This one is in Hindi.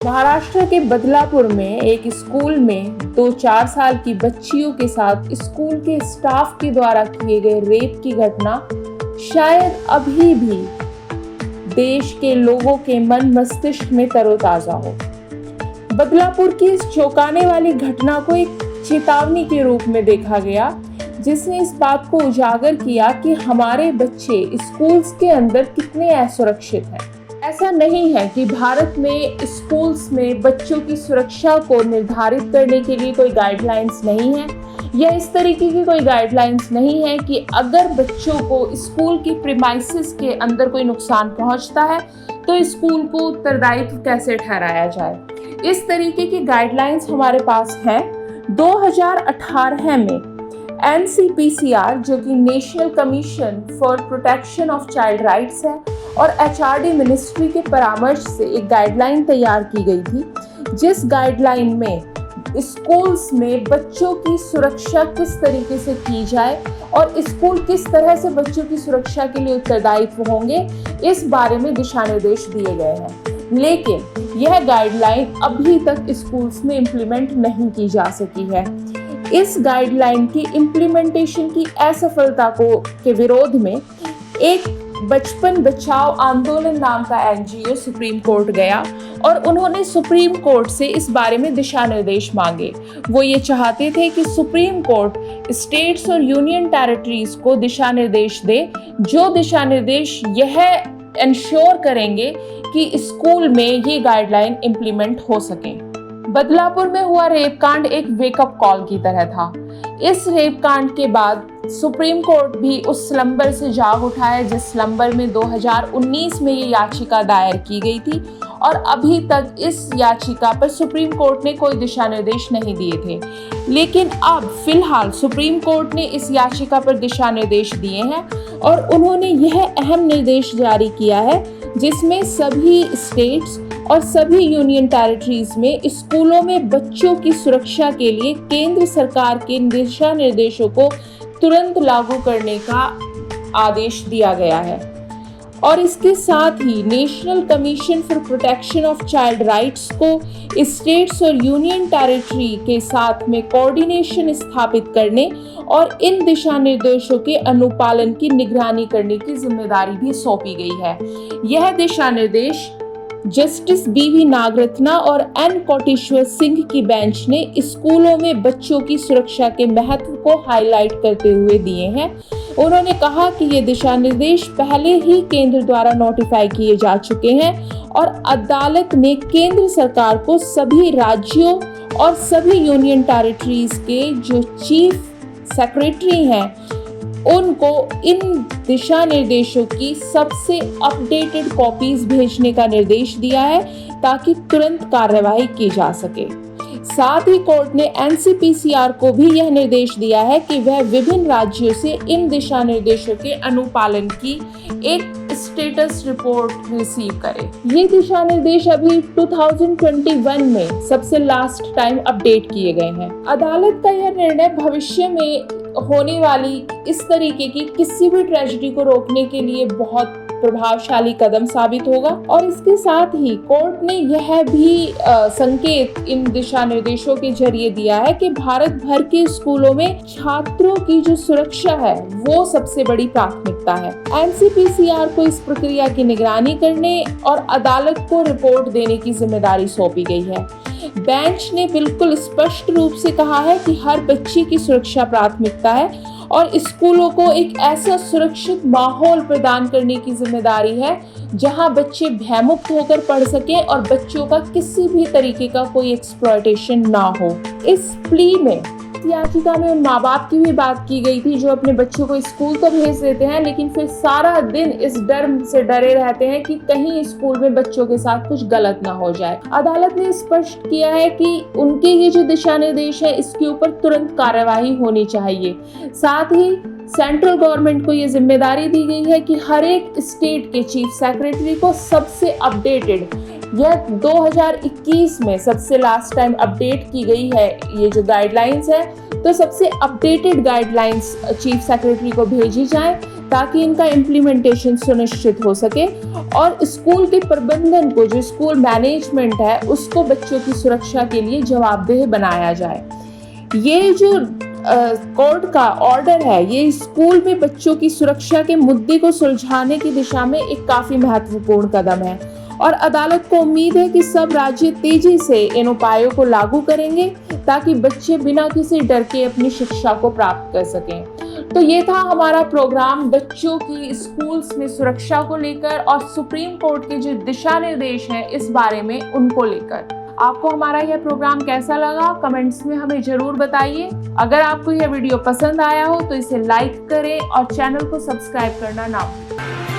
महाराष्ट्र के बदलापुर में एक स्कूल में 2-4 साल की बच्चियों के साथ स्कूल के स्टाफ के द्वारा किए गए रेप की घटना शायद अभी भी देश के लोगों के मन मस्तिष्क में तरोताजा हो। बदलापुर की इस चौंकाने वाली घटना को एक चेतावनी के रूप में देखा गया, जिसने इस बात को उजागर किया कि हमारे बच्चे स्कूल्स के अंदर कितने असुरक्षित हैं। ऐसा नहीं है कि भारत में स्कूल्स में बच्चों की सुरक्षा को निर्धारित करने के लिए कोई गाइडलाइंस नहीं है, या इस तरीके की कोई गाइडलाइंस नहीं है कि अगर बच्चों को स्कूल की प्रीमाइसेस के अंदर कोई नुकसान पहुंचता है तो स्कूल को उत्तरदायित्व कैसे ठहराया जाए। इस तरीके की गाइडलाइंस हमारे पास हैं। 2018 में NCPCR, जो कि national Commission for Protection of Child rights है, और HRD मिनिस्ट्री के परामर्श से एक गाइडलाइन तैयार की गई थी, जिस गाइडलाइन में स्कूल्स में बच्चों की सुरक्षा किस तरीके से की जाए और स्कूल किस तरह से बच्चों की सुरक्षा के लिए उत्तरदायित्व होंगे, इस बारे में दिशा निर्देश दिए गए हैं। लेकिन यह गाइडलाइन अभी तक स्कूल्स में इम्प्लीमेंट नहीं की जा सकी है। इस गाइडलाइन की इम्प्लीमेंटेशन की असफलता के विरोध में एक बचपन बचाओ आंदोलन नाम का NGO सुप्रीम कोर्ट गया और उन्होंने सुप्रीम कोर्ट से इस बारे में दिशा निर्देश मांगे। वो ये चाहते थे कि सुप्रीम कोर्ट स्टेट्स और यूनियन टेरिटरीज को दिशा निर्देश दे, जो दिशा निर्देश यह इंश्योर करेंगे कि स्कूल में ये गाइडलाइन इम्प्लीमेंट हो सके। बदलापुर में हुआ रेप कांड एक वेकअप कॉल की तरह था। इस रेप कांड के बाद सुप्रीम कोर्ट भी उस स्लंबर से जाग उठा है जिस स्लंबर में 2019 में ये याचिका दायर की गई थी, और अभी तक इस याचिका पर सुप्रीम कोर्ट ने कोई दिशा निर्देश नहीं दिए थे। लेकिन अब फिलहाल सुप्रीम कोर्ट ने इस याचिका पर दिशा निर्देश दिए हैं और उन्होंने यह अहम निर्देश जारी किया है, जिसमें सभी स्टेट्स और सभी यूनियन टेरिटरीज में स्कूलों में बच्चों की सुरक्षा के लिए केंद्र सरकार के दिशा निर्देशों को तुरंत लागू करने का आदेश दिया गया है। और इसके साथ ही National Commission for Protection of Child Rights को स्टेट्स और यूनियन टेरिटरी के साथ में कोऑर्डिनेशन स्थापित करने और इन दिशा निर्देशों के अनुपालन की निगरानी करने की जिम्मेदारी भी सौंपी गई है। यह दिशा निर्देश जस्टिस BV नागरत्ना और N कोटेश्वर सिंह की बेंच ने स्कूलों में बच्चों की सुरक्षा के महत्व को हाईलाइट करते हुए दिए हैं। उन्होंने कहा कि ये दिशा निर्देश पहले ही केंद्र द्वारा नोटिफाई किए जा चुके हैं और अदालत ने केंद्र सरकार को सभी राज्यों और सभी यूनियन टेरिटरीज के जो चीफ सेक्रेटरी हैं उनको इन दिशा निर्देशों की सबसे अपडेटेड कॉपीज भेजने का निर्देश दिया है ताकि तुरंत कार्यवाही की जा सके। साथ ही कोर्ट ने NCPCR को भी यह निर्देश दिया है कि वह विभिन्न राज्यों से इन दिशा निर्देशों के अनुपालन की एक स्टेटस रिपोर्ट रिसीव करे। ये दिशा निर्देश अभी 2021 में सबसे लास्ट टाइम अपडेट किए गए हैं। अदालत का यह निर्णय भविष्य में होने वाली इस तरीके की किसी भी ट्रेजेडी को रोकने के लिए बहुत प्रभावशाली कदम साबित होगा। और इसके साथ ही कोर्ट ने यह भी संकेत इन दिशा निर्देशों के जरिए दिया है कि भारत भर के स्कूलों में छात्रों की जो सुरक्षा है वो सबसे बड़ी प्राथमिकता है। NCPCR को इस प्रक्रिया की निगरानी करने और अदालत को रिपोर्ट देने की जिम्मेदारी सौंपी गई है। बेंच ने बिल्कुल स्पष्ट रूप से कहा है कि हर बच्चे की सुरक्षा प्राथमिकता है और स्कूलों को एक ऐसा सुरक्षित माहौल प्रदान करने की जिम्मेदारी है जहां बच्चे भयमुक्त होकर पढ़ सकें और बच्चों का किसी भी तरीके का कोई एक्सप्लॉयटेशन ना हो। इस प्ली में याचिका में उन माँ बाप की भी बात की गई थी जो अपने बच्चों को स्कूल तो भेज देते हैं लेकिन फिर सारा दिन इस डर से डरे रहते हैं कि कहीं स्कूल में बच्चों के साथ कुछ गलत ना हो जाए। अदालत ने स्पष्ट किया है कि उनके ये जो दिशा निर्देश है इसके ऊपर तुरंत कार्यवाही होनी चाहिए। साथ ही सेंट्रल गवर्नमेंट को ये जिम्मेदारी दी गई है कि हर एक स्टेट के चीफ सेक्रेटरी को सबसे अपडेटेड, यह 2021 में सबसे लास्ट टाइम अपडेट की गई है ये जो गाइडलाइंस है, तो सबसे अपडेटेड गाइडलाइंस चीफ सेक्रेटरी को भेजी जाए ताकि इनका इम्प्लीमेंटेशन सुनिश्चित हो सके और स्कूल के प्रबंधन को, जो स्कूल मैनेजमेंट है, उसको बच्चों की सुरक्षा के लिए जवाबदेह बनाया जाए। ये जो कोर्ट का ऑर्डर है, ये स्कूल में बच्चों की सुरक्षा के मुद्दे को सुलझाने की दिशा में एक काफी महत्वपूर्ण कदम है और अदालत को उम्मीद है कि सब राज्य तेजी से इन उपायों को लागू करेंगे ताकि बच्चे बिना किसी डर के अपनी शिक्षा को प्राप्त कर सकें। तो ये था हमारा प्रोग्राम बच्चों की स्कूल्स में सुरक्षा को लेकर और सुप्रीम कोर्ट के जो दिशा निर्देश हैं इस बारे में, उनको लेकर। आपको हमारा यह प्रोग्राम कैसा लगा, कमेंट्स में हमें जरूर बताइए। अगर आपको यह वीडियो पसंद आया हो तो इसे लाइक करें और चैनल को सब्सक्राइब करना ना भूलें।